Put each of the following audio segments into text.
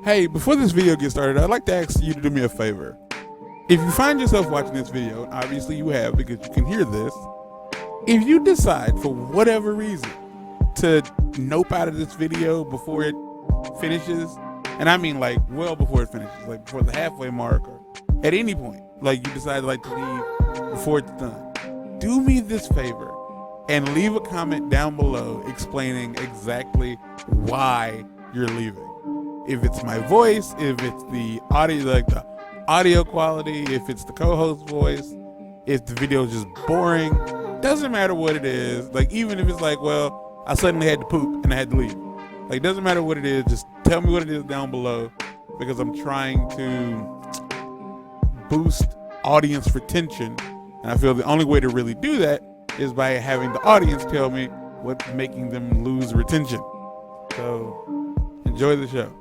Hey, before this video gets started, I'd like to ask you to do me a favor. If you find yourself watching this video, obviously you have because you can hear this, if you decide for whatever reason to nope out of this video before it finishes, and I mean like well before it finishes, like before the halfway mark or at any point, like you decide like to leave before it's done, do me this favor and leave a comment down below explaining exactly why you're leaving. If it's my voice, if it's the audio, like the audio quality, if it's the co-host voice, if the video is just boring, doesn't matter what it is. Like even if it's like, well, I suddenly had to poop and I had to leave. Like doesn't matter what it is, just tell me what it is down below because I'm trying to boost audience retention. And I feel the only way to really do that is by having the audience tell me what's making them lose retention. So enjoy the show.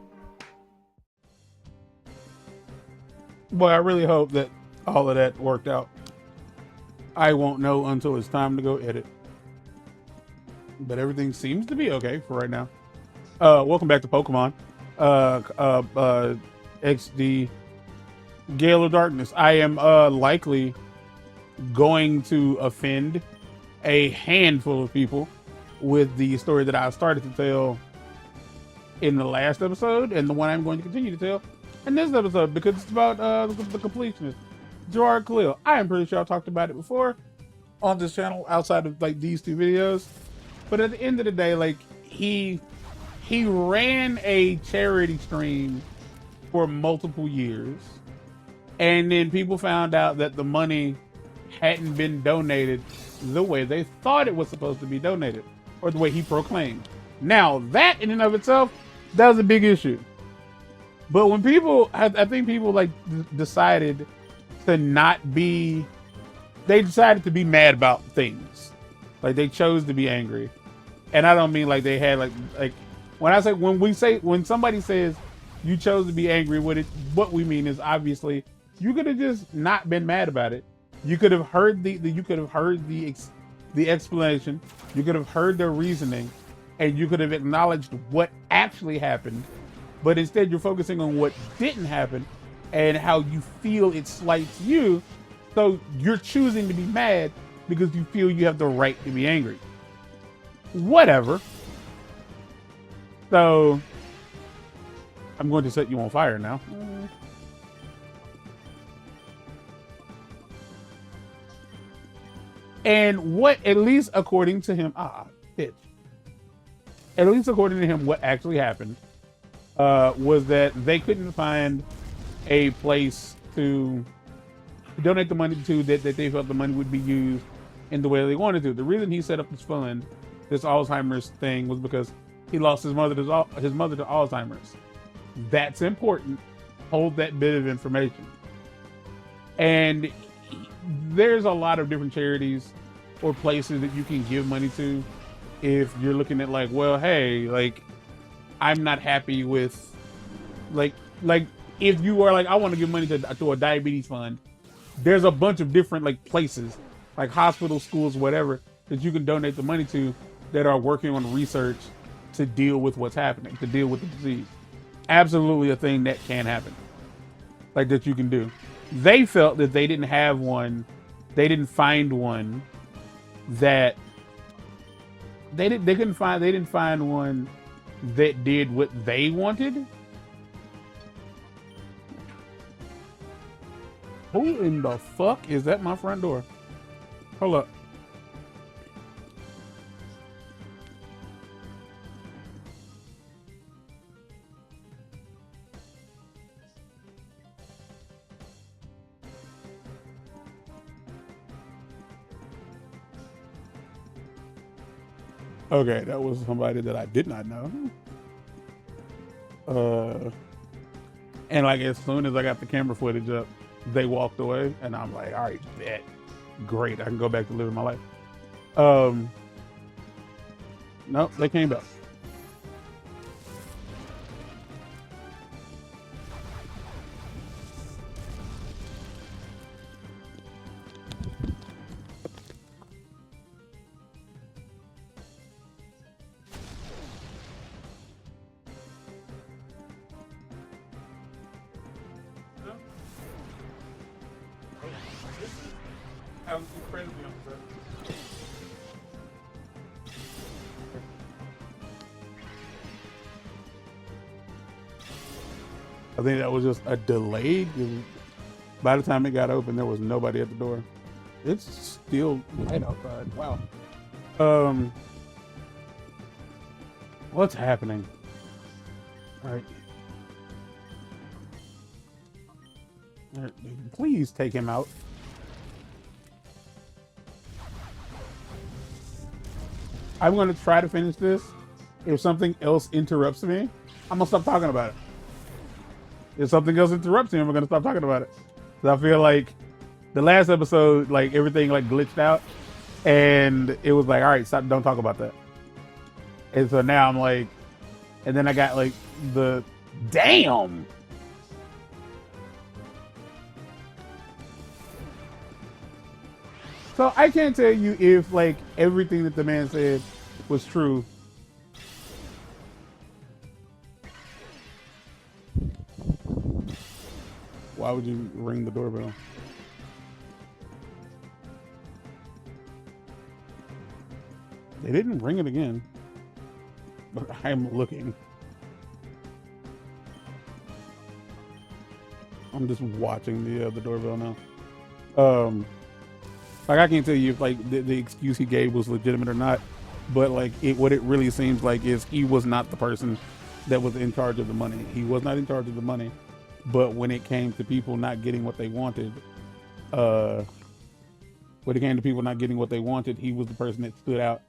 Boy, I really hope that all of that worked out. I won't know until it's time to go edit. But everything seems to be okay for right now. Welcome back to Pokemon. XD Gale of Darkness. I am likely going to offend a handful of people with the story that I started to tell in the last episode and the one I'm going to continue to tell in this episode because it's about the completionist, Gerard Khalil. I am pretty sure I talked about it before on this channel outside of like these two videos. But at the end of the day, like he ran a charity stream for multiple years. And then people found out that the money hadn't been donated the way they thought it was supposed to be donated, or the way he proclaimed. Now that in and of itself, that was a big issue. But when people, I think people like decided to not be, they decided to be mad about things. Like they chose to be angry. And I don't mean like they had like when somebody says you chose to be angry with it, what we mean is obviously you could have just not been mad about it. You could have heard the explanation. You could have heard their reasoning, and you could have acknowledged what actually happened. But instead, you're focusing on what didn't happen and how you feel it slights you. So you're choosing to be mad because you feel you have the right to be angry. Whatever. So I'm going to set you on fire now. And what, at least according to him, bitch. At least according to him, what actually happened was that they couldn't find a place to donate the money to that they felt the money would be used in the way they wanted to. The reason he set up this fund, this Alzheimer's thing, was because he lost his mother to Alzheimer's. That's important. Hold that bit of information. And there's a lot of different charities or places that you can give money to if you're looking at like, well, hey, like I'm not happy with like if you are like, I want to give money to a diabetes fund, there's a bunch of different like places like hospitals, schools, whatever that you can donate the money to that are working on research to deal with what's happening, to deal with the disease. Absolutely a thing that can happen, like that you can do. They felt that they didn't have one, they didn't find one that they didn't find one that did what they wanted. Who in the fuck is at my front door? Hold up. Okay, that was somebody that I did not know. And like as soon as I got the camera footage up, they walked away, and I'm like, all right, bet, great, I can go back to living my life. Nope, they came back. I think that was just a delay. By the time it got open, there was nobody at the door. It's still light outside. Wow. What's happening? All right. Please take him out. I'm going to try to finish this. If something else interrupts me, I'm going to stop talking about it. If something else interrupts me, I'm going to stop talking about it. Because I feel like the last episode, like everything like glitched out. And it was like, all right, stop, don't talk about that. And so now I'm like, and then I got like the, damn. So I can't tell you if like everything that the man said was true. Why would you ring the doorbell? They didn't ring it again, but I'm looking. I'm just watching the doorbell now. Like I can't tell you if like the excuse he gave was legitimate or not, but like what it really seems like is he was not the person that was in charge of the money. He was not in charge of the money, but when it came to people not getting what they wanted, he was the person that stood out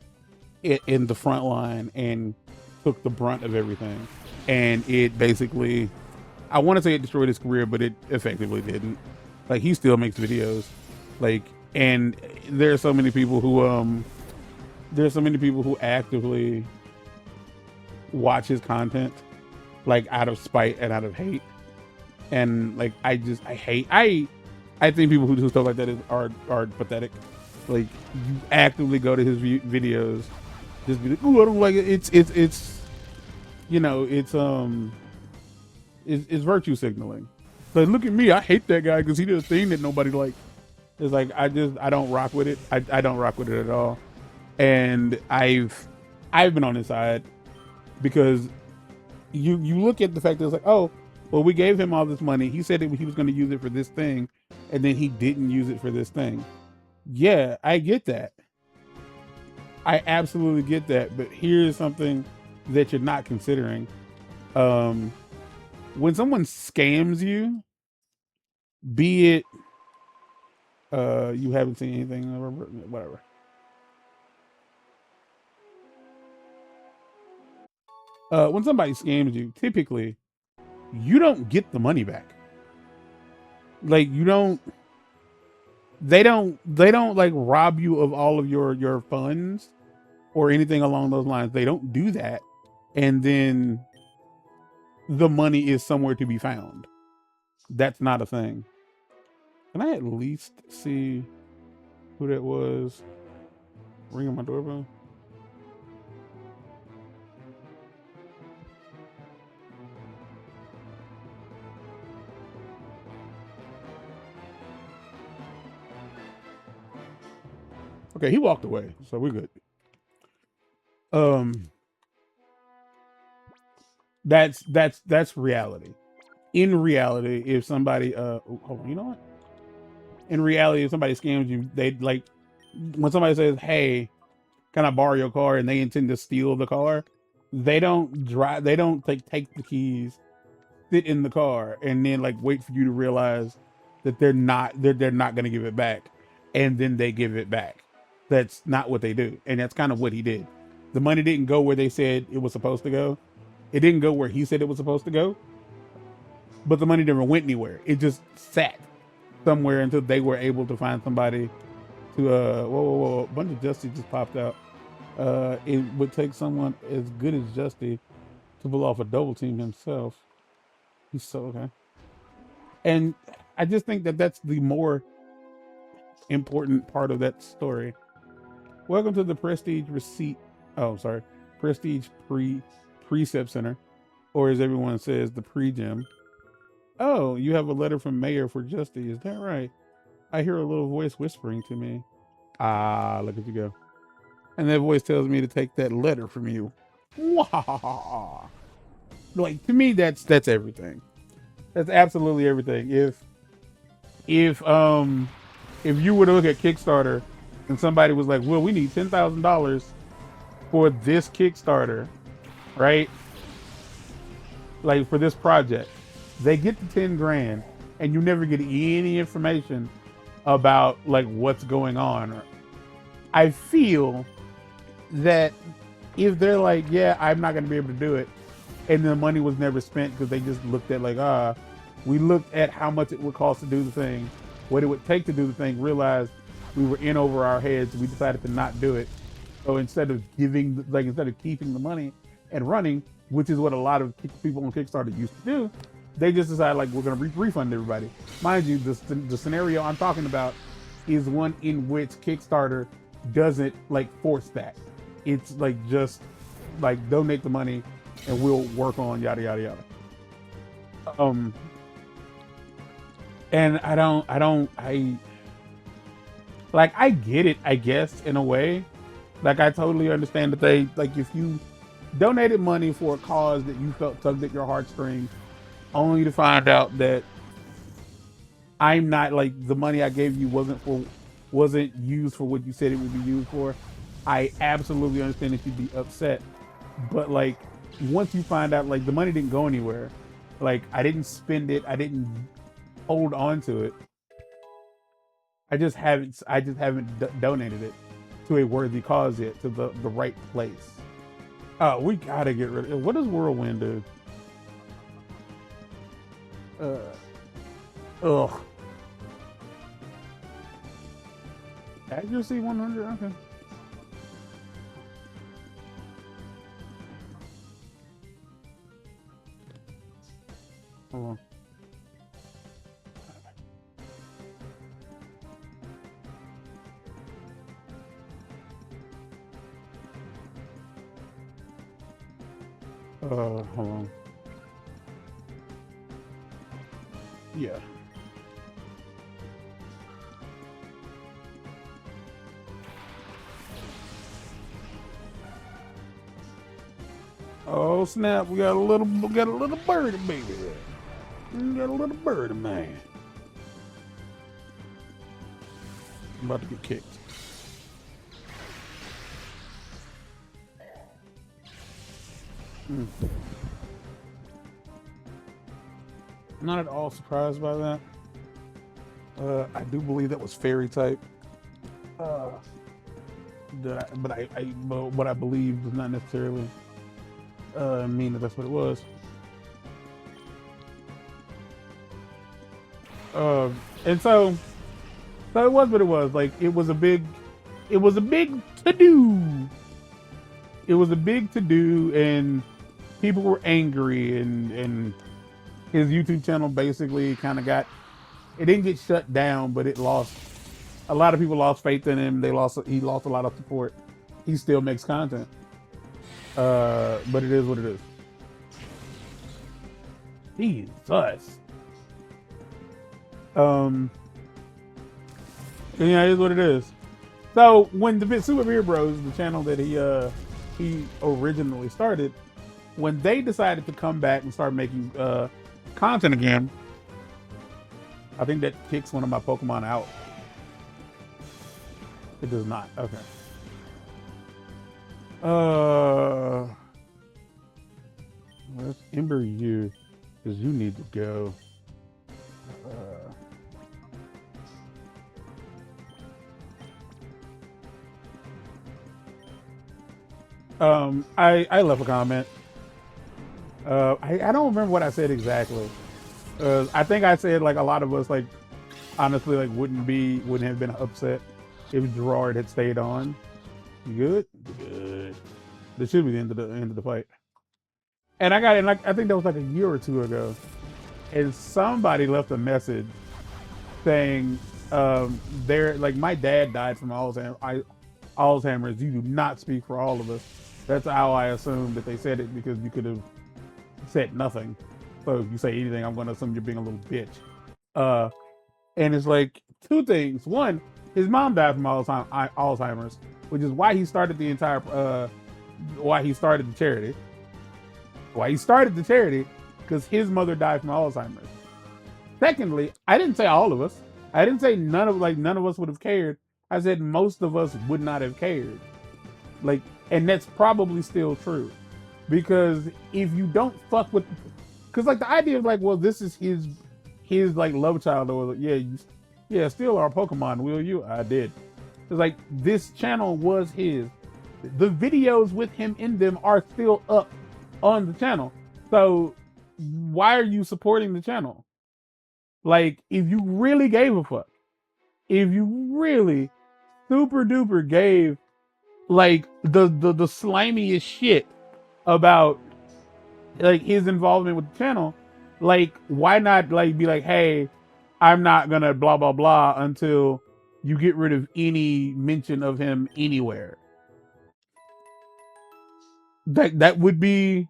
in the front line and took the brunt of everything. And it basically, I want to say it destroyed his career, but it effectively didn't. Like he still makes videos, like, and there are so many people who actively watch his content, like out of spite and out of hate. And like I think people who do stuff like that are pathetic. Like you actively go to his videos, just be like, "Oh, I don't like it." It's you know, it's virtue signaling. Like, look at me, I hate that guy because he did a thing that nobody liked. It's like I don't rock with it. I don't rock with it at all. And I've been on his side because you look at the fact that it's like, oh, well, we gave him all this money. He said that he was going to use it for this thing, and then he didn't use it for this thing. Yeah, I get that. I absolutely get that. But here's something that you're not considering. When someone scams you, be it you haven't seen anything, whatever. When somebody scams you, typically you don't get the money back. Like they don't like rob you of all of your funds or anything along those lines. They don't do that. And then the money is somewhere to be found. That's not a thing. Can I at least see who that was ringing my doorbell? Okay, he walked away, so we're good. That's reality. In reality, if somebody hold on, you know what? In reality, if somebody scams you, they like when somebody says, "Hey, can I borrow your car?" and they intend to steal the car, they don't drive. They don't take the keys, sit in the car, and then like wait for you to realize that they're not going to give it back, and then they give it back. That's not what they do, and that's kind of what he did. The money didn't go where they said it was supposed to go. It didn't go where he said it was supposed to go, but the money never went anywhere. It just sat somewhere until they were able to find somebody to whoa, a bunch of Justy just popped out. It would take someone as good as Justy to pull off a double team himself. He's so okay. And I just think that that's the more important part of that story. Welcome to the Prestige Receipt. Oh, sorry. Prestige Precept Center. Or as everyone says, the pre-gym. Oh, you have a letter from Mayor for Justy. Is that right? I hear a little voice whispering to me. Ah, look at you go. And that voice tells me to take that letter from you. Like, to me, that's everything. That's absolutely everything. If you were to look at Kickstarter and somebody was like, well, we need $10,000 for this Kickstarter, right? Like, for this project, they get the 10 grand and you never get any information about like what's going on. I feel that if they're like, yeah, I'm not going to be able to do it, and the money was never spent because they just looked at like, we looked at how much it would cost to do the thing, what it would take to do the thing, realized we were in over our heads, we decided to not do it. So instead of keeping the money and running, which is what a lot of people on Kickstarter used to do, they just decided like, we're going to refund everybody. Mind you, the scenario I'm talking about is one in which Kickstarter doesn't like force that. It's like, just like donate the money and we'll work on yada yada yada. And I get it, I guess, in a way. Like, I totally understand that they, like, if you donated money for a cause that you felt tugged at your heartstrings, only to find out that I'm not, like, the money I gave you wasn't used for what you said it would be used for, I absolutely understand that you'd be upset. But like, once you find out like the money didn't go anywhere, like I didn't spend it, I didn't hold on to it, I just haven't donated it to a worthy cause yet, to the right place. Oh, we gotta get rid of it. What does Whirlwind do? Ugh. Accuracy 100, okay. Hold on. Hold on. Yeah. Oh snap! We got a little birdie baby there. We got a little birdie man. I'm about to get kicked. Not at all surprised by that. I do believe that was fairy type. But what I believe does not necessarily mean that that's what it was. And so it was what it was. Like, it was a big to-do. It was a big to-do, and people were angry, and his YouTube channel basically kind of it didn't get shut down, but it lost, a lot of people lost faith in him. He lost a lot of support. He still makes content. But it is what it is. Jesus. Yeah, it is what it is. So when the Super Beer Bros, the channel that he originally started, when they decided to come back and start making content again, I think that kicks one of my Pokemon out. It does not. Okay. Let's Ember you, because you need to go. I left a comment. I don't remember what I said exactly. I think I said like a lot of us like honestly like wouldn't have been upset if Gerard had stayed on. You good? Good. This should be the end of the fight. And I got it. Like I think that was like a year or two ago, and somebody left a message saying, like my dad died from Alzheimer's. You do not speak for all of us. That's how I assumed that they said it, because you could have said nothing. So if you say anything, I'm going to assume you're being a little bitch. And it's like two things. One, his mom died from Alzheimer's, which is why he started the entire, why he started the charity. Why he started the charity, because his mother died from Alzheimer's. Secondly, I didn't say all of us. I didn't say none of us would have cared. I said most of us would not have cared. Like, and that's probably still true, because if you don't fuck with, because like the idea of like, well, this is his like love child, or like, yeah, steal our Pokemon, will you? I did. It's like this channel was his. The videos with him in them are still up on the channel. So why are you supporting the channel? Like, if you really gave a fuck, if you really super duper gave like the slimiest shit about like his involvement with the channel, like why not like be like, hey, I'm not gonna blah blah blah until you get rid of any mention of him anywhere. That would be,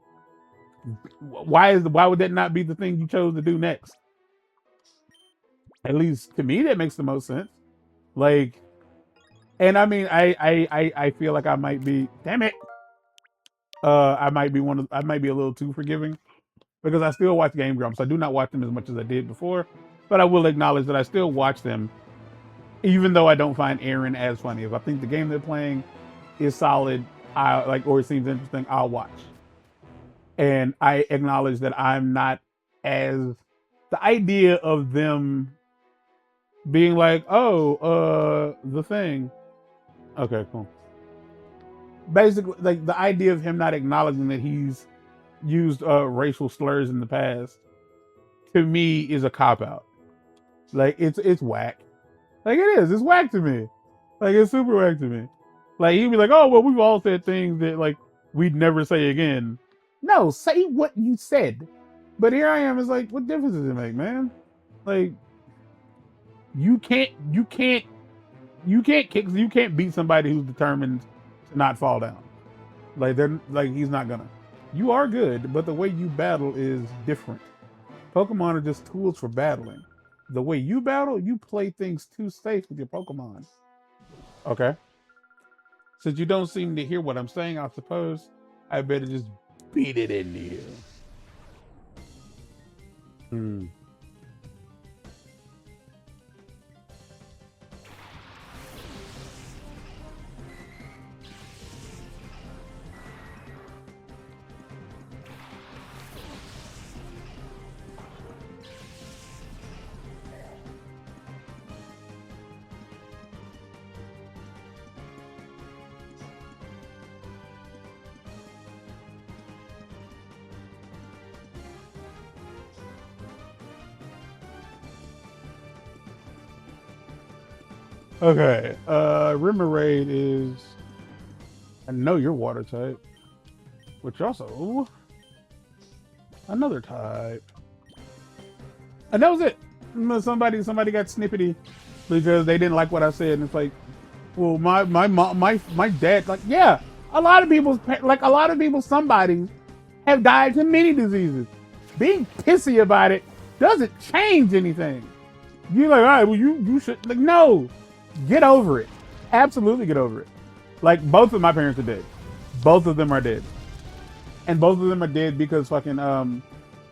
why would that not be the thing you chose to do next? At least to me, that makes the most sense. Like, and I mean, I feel like I might be, damn it, I might be a little too forgiving, because I still watch Game Grumps. I do not watch them as much as I did before, but I will acknowledge that I still watch them, even though I don't find Aaron as funny. If I think the game they're playing is solid, I like, or it seems interesting, I'll watch. And I acknowledge that I'm not as, the idea of them being like, oh, the thing. Okay, cool. Basically, like the idea of him not acknowledging that he's used racial slurs in the past, to me is a cop out. Like it's whack. Like it is. It's whack to me. Like it's super whack to me. Like he'd be like, oh well, we've all said things that like we'd never say again. No, say what you said. But here I am. It's like, what difference does it make, man? Like you can't beat somebody who's determined to not fall down. Like he's not gonna. You are good, but the way you battle is different. Pokemon are just tools for battling. The way you battle, you play things too safe with your Pokemon. Okay. Since you don't seem to hear what I'm saying, I suppose I better just beat it into you. Okay, Remoraid is, I know you're water type, which also another type. And that was it. Somebody got snippety because they didn't like what I said, and it's like, well, my dad, like, yeah, a lot of people, somebody have died from many diseases. Being pissy about it doesn't change anything. You're like, all right, well, you should, like, no. Get over it. Absolutely get over it. Like, both of my parents are dead. Both of them are dead. And both of them are dead because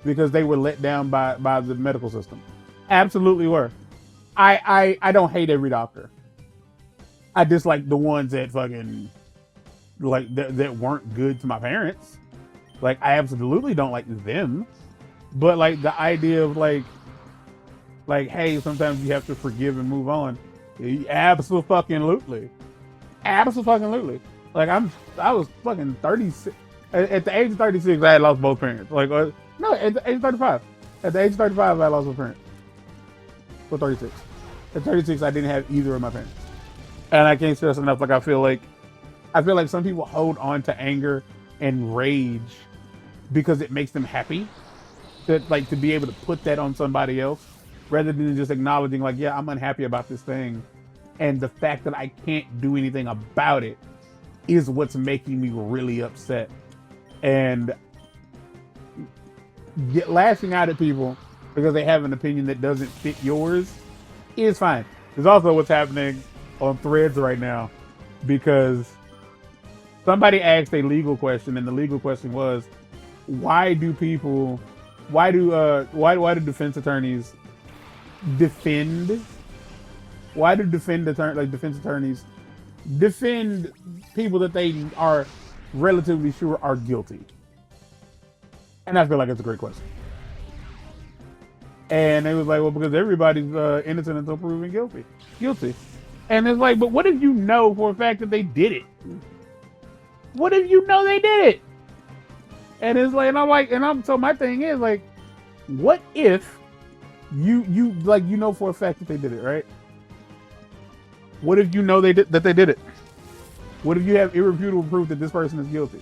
because they were let down by the medical system. Absolutely were. I don't hate every doctor. I dislike the ones that fucking, like, that weren't good to my parents. Like, I absolutely don't like them. But, like, the idea of, like, hey, sometimes you have to forgive and move on. Absolutely. Like I was fucking 36. At the age of 36, I had lost both parents. Like no, at the age of 35. At the age of 35, I lost my parents. Or 36. At 36, I didn't have either of my parents. And I can't stress enough. Like I feel like some people hold on to anger and rage because it makes them happy. That like to be able to put that on somebody else, rather than just acknowledging like, yeah, I'm unhappy about this thing, and the fact that I can't do anything about it is what's making me really upset. And lashing out at people because they have an opinion that doesn't fit yours It's fine. There's also what's happening on Threads right now because somebody asked a legal question, and the legal question was, why do people, why do defense attorneys defend? Why do defense attorneys defend people that they are relatively sure are guilty? And I feel like it's a great question. And they was like, well, because everybody's innocent until proven guilty. And it's like, but what if you know for a fact that they did it? What if you know they did it? And it's like, and I'm like, so my thing is like, what if you know for a fact that they did it, right? What if you know that they did it? What if you have irrefutable proof that this person is guilty?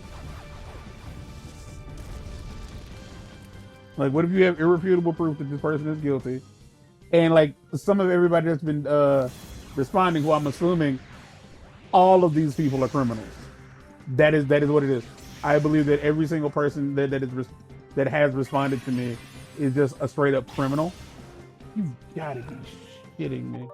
Like, what if you have irrefutable proof that this person is guilty? And like some of everybody that's been responding, who I'm assuming all of these people are criminals. That is what it is. I believe that every single person that has responded to me is just a straight up criminal. You've got to be shitting me.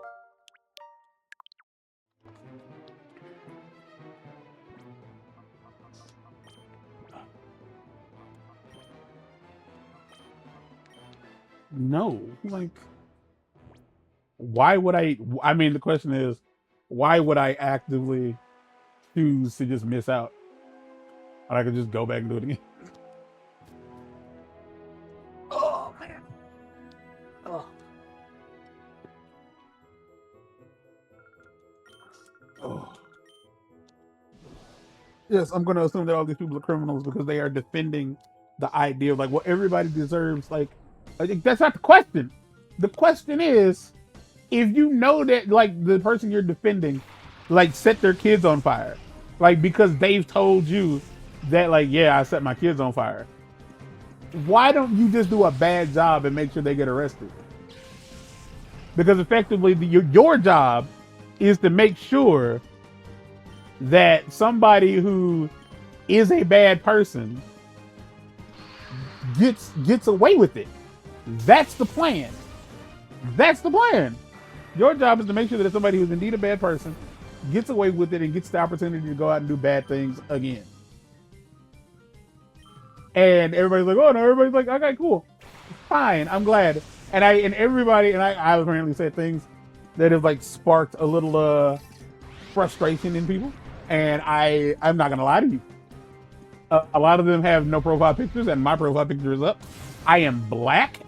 No, like, why would I mean, the question is, why would I actively choose to just miss out? And I could just go back and do it again. Oh man. Oh. Oh. Yes, I'm going to assume that all these people are criminals because they are defending the idea of like, well, everybody deserves like, I think that's not the question. The question is, if you know that like the person you're defending, like set their kids on fire, like because they've told you that like, yeah, I set my kids on fire. Why don't you just do a bad job and make sure they get arrested? Because effectively, your job is to make sure that somebody who is a bad person gets away with it. That's the plan. That's the plan. Your job is to make sure that somebody who's indeed a bad person gets away with it and gets the opportunity to go out and do bad things again. And everybody's like, oh no, everybody's like, okay, cool. Fine, I'm glad. And I apparently said things that have like sparked a little frustration in people. And I'm not gonna lie to you. A lot of them have no profile pictures, and my profile picture is up. I am black,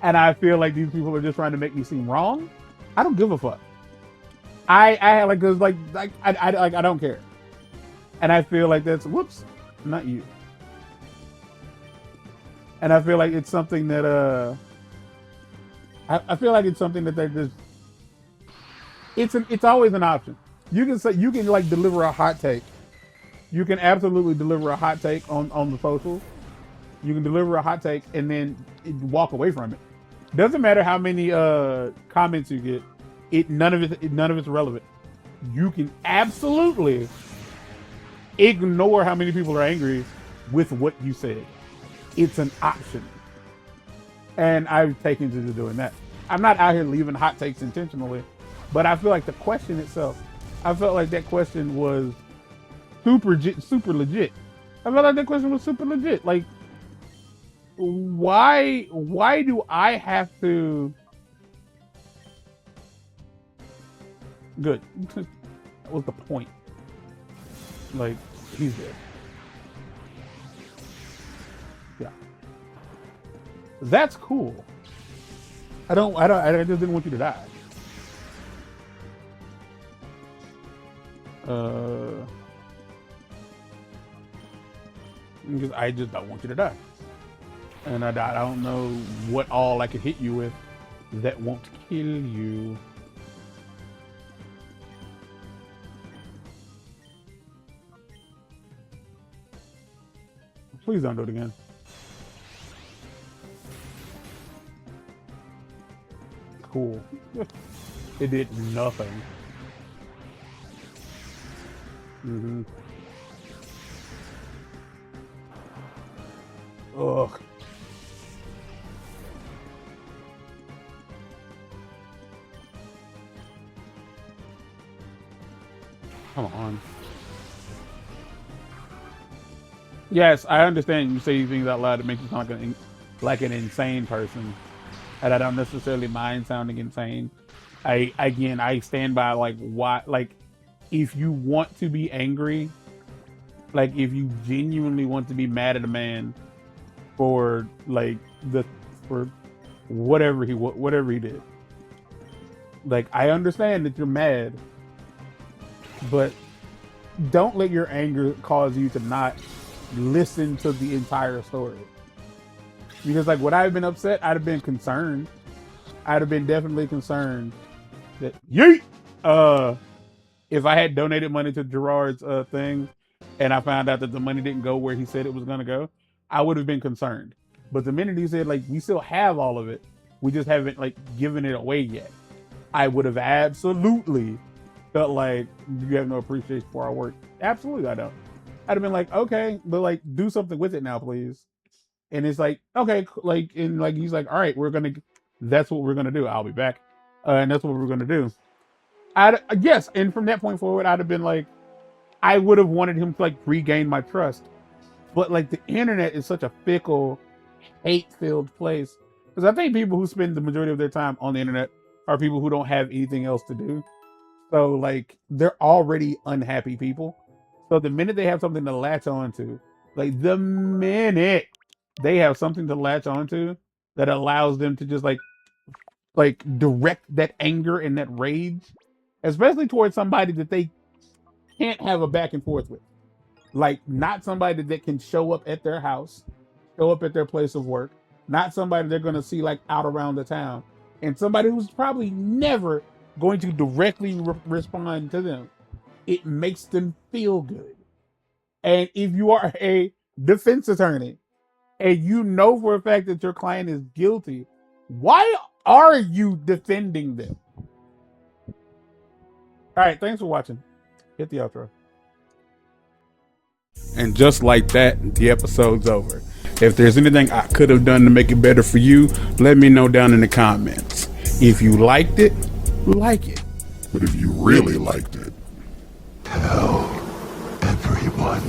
and I feel like these people are just trying to make me seem wrong. I don't give a fuck. I like, cause like I don't care, and I feel like that's whoops, not you. And I feel like it's something that I feel like it's something that they're just. It's always an option. You can like deliver a hot take. You can absolutely deliver a hot take on the socials. You can deliver a hot take and then walk away from it. Doesn't matter how many comments you get. None of it's relevant. You can absolutely ignore how many people are angry with what you said. It's an option. And I've taken to doing that. I'm not out here leaving hot takes intentionally, but I feel like the question itself, I felt like that question was super legit. I felt like that question was super legit. Like, why do I have to? Good. That was the point. Like, he's dead. Yeah. That's cool. I just didn't want you to die. Because I just don't want you to die. And I don't know what all I could hit you with that won't kill you. Please don't do it again. Cool. It did nothing. Mm-hmm. Ugh. Come on. Yes, I understand you say these things out loud. It makes you sound like an insane person, and I don't necessarily mind sounding insane. I stand by like why like if you want to be angry, like if you genuinely want to be mad at a man for like the for whatever he did, like I understand that you're mad, but don't let your anger cause you to not listen to the entire story. Because like would I have been upset? I'd have been concerned. I'd have been definitely concerned that yeet. If I had donated money to Gerard's thing, and I found out that the money didn't go where he said it was gonna go, I would have been concerned. But the minute he said like we still have all of it, we just haven't like given it away yet, I would have absolutely felt like you have no appreciation for our work. Absolutely, I don't. I'd have been like, okay, but like do something with it now, please. And it's like, okay, like and like he's like, all right, that's what we're gonna do. I'll be back, and that's what we're gonna do. Yes, and from that point forward, I'd have been like, I would have wanted him to like regain my trust. But like the internet is such a fickle, hate-filled place. Because I think people who spend the majority of their time on the internet are people who don't have anything else to do. So like they're already unhappy people. So the minute they have something to latch onto, like the minute they have something to latch onto that allows them to just like direct that anger and that rage, especially towards somebody that they can't have a back and forth with. Like not somebody that can show up at their house, show up at their place of work, not somebody they're gonna see like out around the town, and somebody who's probably never going to directly respond to them. It makes them feel good. And if you are a defense attorney and you know for a fact that your client is guilty, why are you defending them? All right, thanks for watching. Hit the outro. And just like that, the episode's over. If there's anything I could have done to make it better for you, let me know down in the comments. If you liked it, like it. But if you really liked it, tell everyone.